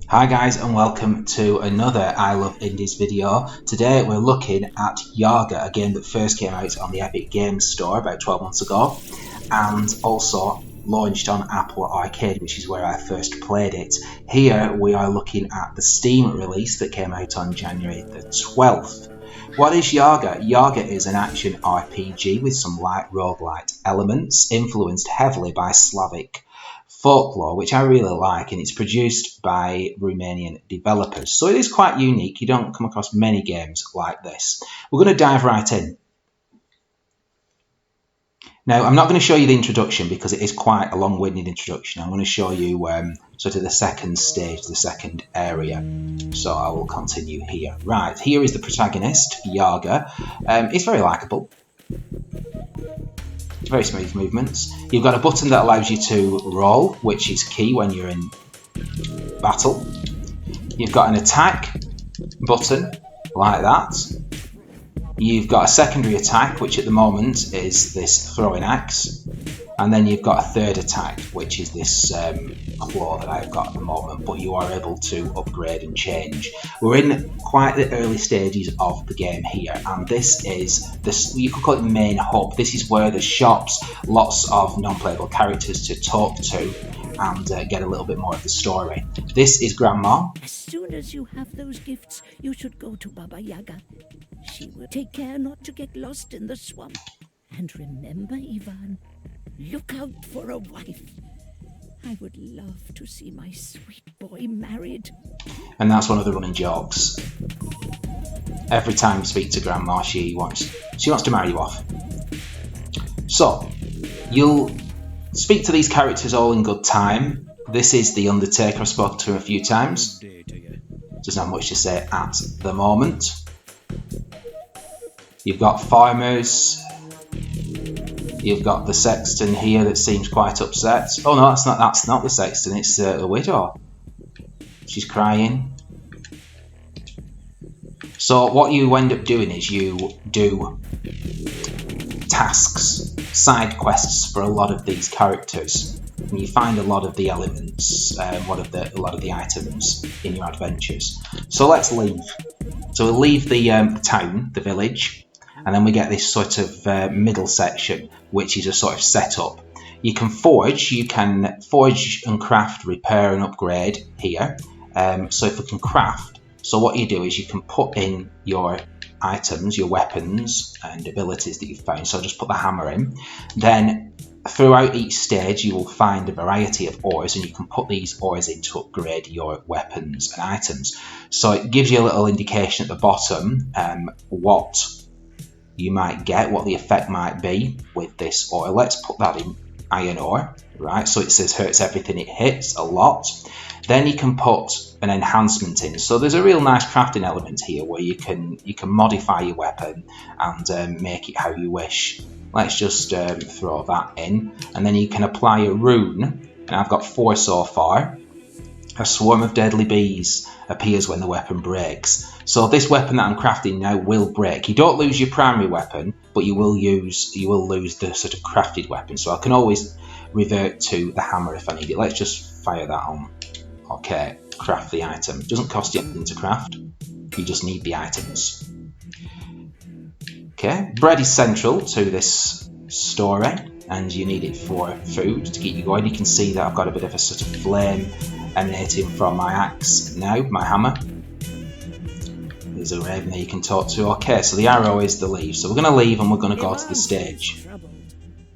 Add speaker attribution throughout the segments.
Speaker 1: Hi guys and welcome to another I Love Indies video. Today we're looking at Yaga, a game that first came out on the Epic Games Store about 12 months ago and also launched on Apple Arcade, which is where I first played it. Here we are looking at the Steam release that came out on January the 12th. What is Yaga? Yaga is an action RPG with some light roguelite elements, influenced heavily by Slavic folklore, which I really like, and it's produced by Romanian developers. So it is quite unique. You don't come across many games like this. We're going to dive right in. Now, I'm not going to show you the introduction because it is quite a long-winded introduction. I'm going to show you sort of the second stage, the second area. So I will continue here. Right, here is the protagonist, Yaga. It's very likeable. Very smooth movements. You've got a button that allows you to roll, which is key when you're in battle. You've got an attack button, like that. You've got a secondary attack, which at the moment is this throwing axe. And then you've got a third attack, which is this claw that I've got at the moment, but you are able to upgrade and change. We're in quite the early stages of the game here, and this is, you could call it the main hub. This is where the shops, lots of non-playable characters to talk to and get a little bit more of the story. This is Grandma.
Speaker 2: As soon as you have those gifts, you should go to Baba Yaga. She will take care not to get lost in the swamp. And remember, Ivan, look out for a wife. I would love to see my sweet boy married.
Speaker 1: And that's one of the running jokes. Every time you speak to Grandma, she wants to marry you off. So, you'll speak to these characters all in good time. This is the Undertaker. I've spoken to him a few times. Doesn't have much to say at the moment. You've got farmers. You've got the sexton here that seems quite upset. Oh no, that's not the sexton, it's the widow. She's crying. So what you end up doing is you do tasks, side quests for a lot of these characters. And you find a lot of the elements, a lot of the items in your adventures. So let's leave. So we'll leave the town, the village, and then we get this sort of middle section, which is a sort of setup. You can forge and craft, repair and upgrade here. So if we can craft, so what you do is you can put in your items, your weapons and abilities that you've found. So just put the hammer in. Then throughout each stage you will find a variety of ores, and you can put these ores in to upgrade your weapons and items. So it gives you a little indication at the bottom what you might get, what the effect might be with this ore. Let's put that in iron ore, right? So it says hurts everything it hits a lot. Then you can put an enhancement in. So there's a real nice crafting element here where you can modify your weapon and make it how you wish. Let's just throw that in, and then you can apply a rune, and I've got 4 so far. A swarm of deadly bees appears when the weapon breaks. So this weapon that I'm crafting now will break. You don't lose your primary weapon, but you will lose the sort of crafted weapon. So I can always revert to the hammer if I need it. Let's just fire that on. Okay, craft the item. It doesn't cost you anything to craft. You just need the items. Okay, bread is central to this story, and you need it for food to keep you going. You can see that I've got a bit of a sort of flame emanating from my axe now, my hammer. There's a raven there you can talk to. Okay, so the arrow is the leave. So we're going to leave and we're going to go to the stage.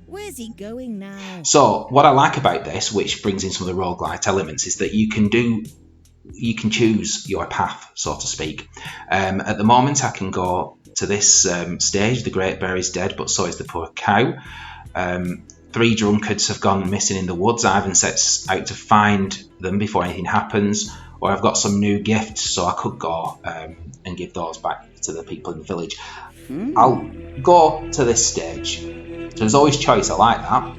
Speaker 2: Where's he going now?
Speaker 1: So what I like about this, which brings in some of the roguelite elements, is that you can choose your path, so to speak. At the moment I can go to this stage. The great bear is dead, but so is the poor cow. 3 drunkards have gone missing in the woods. Ivan sets out to find them before anything happens. Or I've got some new gifts, so I could go and give those back to the people in the village. I'll go to this stage. So there's always choice, I like that.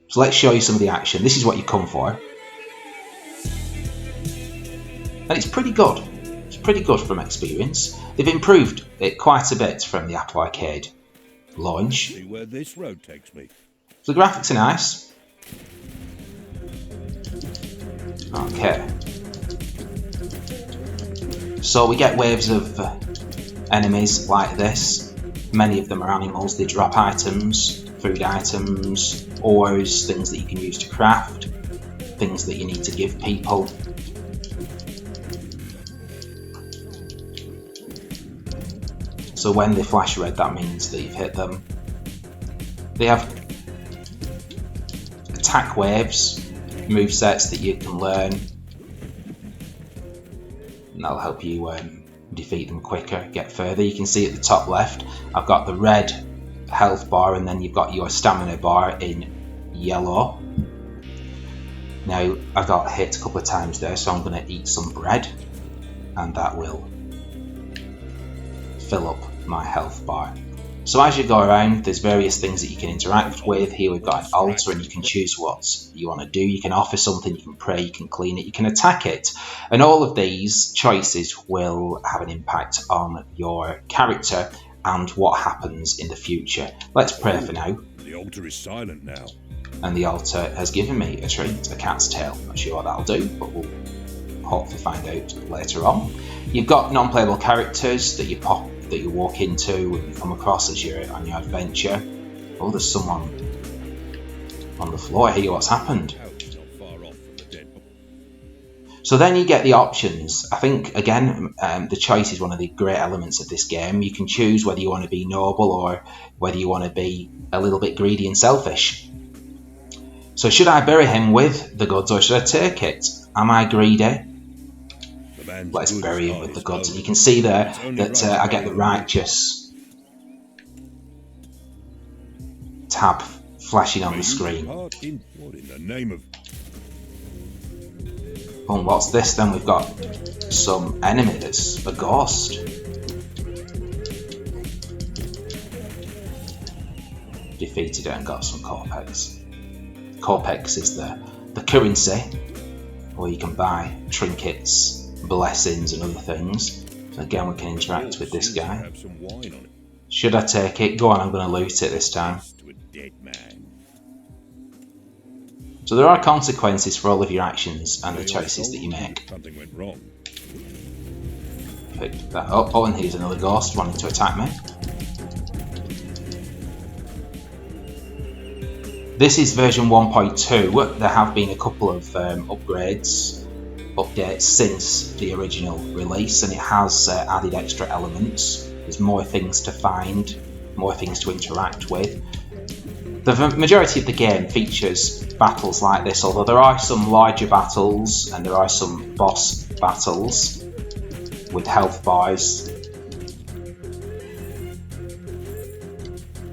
Speaker 1: So let's show you some of the action. This is what you come for. And it's pretty good. It's pretty good from experience. They've improved it quite a bit from the Apple Arcade launch.
Speaker 3: See where this road takes me.
Speaker 1: So the graphics are nice. Okay. So we get waves of enemies like this. Many of them are animals. They drop items, food items, ores, things that you can use to craft, things that you need to give people. So when they flash red, that means that you've hit them. They have attack waves, movesets that you can learn, and that'll help you defeat them quicker, get further. You can see at the top left, I've got the red health bar, and then you've got your stamina bar in yellow. Now, I got hit a couple of times there, so I'm going to eat some bread, and that will fill up my health bar. So as you go around, there's various things that you can interact with. Here we've got an altar, and you can choose what you want to do. You can offer something, you can pray, you can clean it, you can attack it. And all of these choices will have an impact on your character and what happens in the future. Let's pray for now.
Speaker 3: The altar is silent now.
Speaker 1: And the altar has given me a treat, a cat's tail. Not sure what that'll do, but we'll hopefully find out later on. You've got non-playable characters that you walk into and you come across as you're on your adventure. Oh, there's someone on the floor here. What's happened? So then you get the options. I think, again, the choice is one of the great elements of this game. You can choose whether you want to be noble or whether you want to be a little bit greedy and selfish. So should I bury him with the goods or should I take it? Am I greedy? Let's bury him with the goods. And you can see there that I get the righteous tab flashing on the screen.
Speaker 3: What in the name of...
Speaker 1: Oh, and what's this then? We've got some enemy that's a ghost. Defeated it and got some corpex. Corpex is the currency where you can buy trinkets, blessings and other things. So again, we can interact with this guy. Should I take it? Go on, I'm going to loot it this time. So there are consequences for all of your actions and the choices that you make.
Speaker 3: Something went wrong.
Speaker 1: Pick that up. Oh, and here's another ghost wanting to attack me. This is version 1.2. There have been a couple of updates since the original release, and it has added extra elements. There's more things to find, more things to interact with. The majority of the game features battles like this, although there are some larger battles and there are some boss battles with health bars.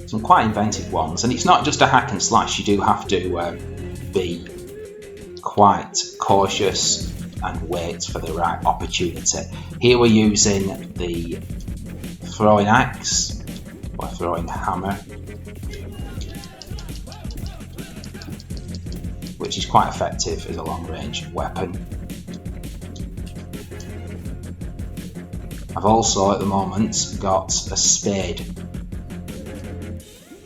Speaker 1: Some quite inventive ones, and it's not just a hack and slash. You do have to be quite cautious and wait for the right opportunity. Here we're using the throwing axe or throwing hammer, which is quite effective as a long range weapon. I've also at the moment got a spade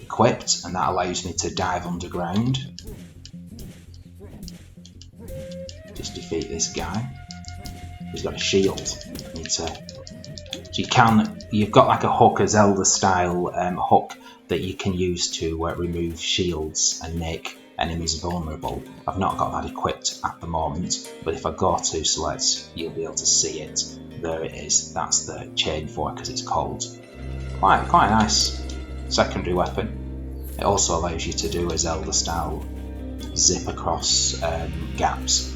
Speaker 1: equipped, and that allows me to dive underground. Just defeat this guy. He's got a shield. So you've got like a hook, a Zelda style hook that you can use to remove shields and make enemies vulnerable. I've not got that equipped at the moment, but if I go to select, you'll be able to see it. There it is. That's the chain fork, as it's called. Quite a nice secondary weapon. It also allows you to do a Zelda style zip across gaps.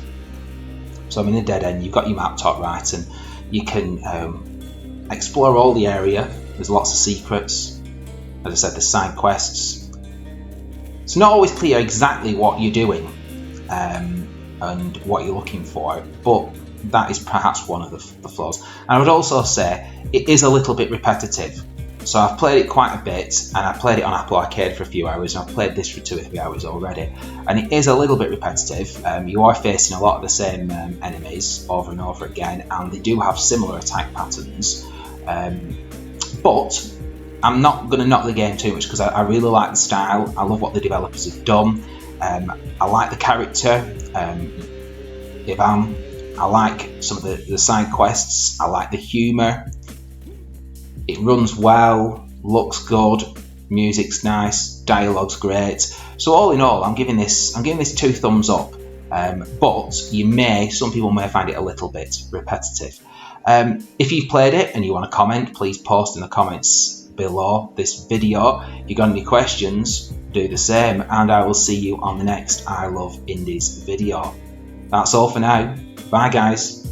Speaker 1: So I'm in a dead end. You've got your map top right, and you can explore all the area. There's lots of secrets. As I said, there's side quests. It's not always clear exactly what you're doing and what you're looking for, but that is perhaps one of the flaws. And I would also say it is a little bit repetitive. So I've played it quite a bit, and I played it on Apple Arcade for a few hours, and I've played this for 2 or 3 hours already. And it is a little bit repetitive. You are facing a lot of the same enemies over and over again, and they do have similar attack patterns. But I'm not going to knock the game too much because I really like the style. I love what the developers have done. I like the character. I like some of the side quests. I like the humour. It runs well, looks good, music's nice, dialogue's great. So all in all, I'm giving this 2 thumbs up. But some people may find it a little bit repetitive. If you've played it and you want to comment, please post in the comments below this video. If you've got any questions, do the same, and I will see you on the next I Love Indies video. That's all for now. Bye guys.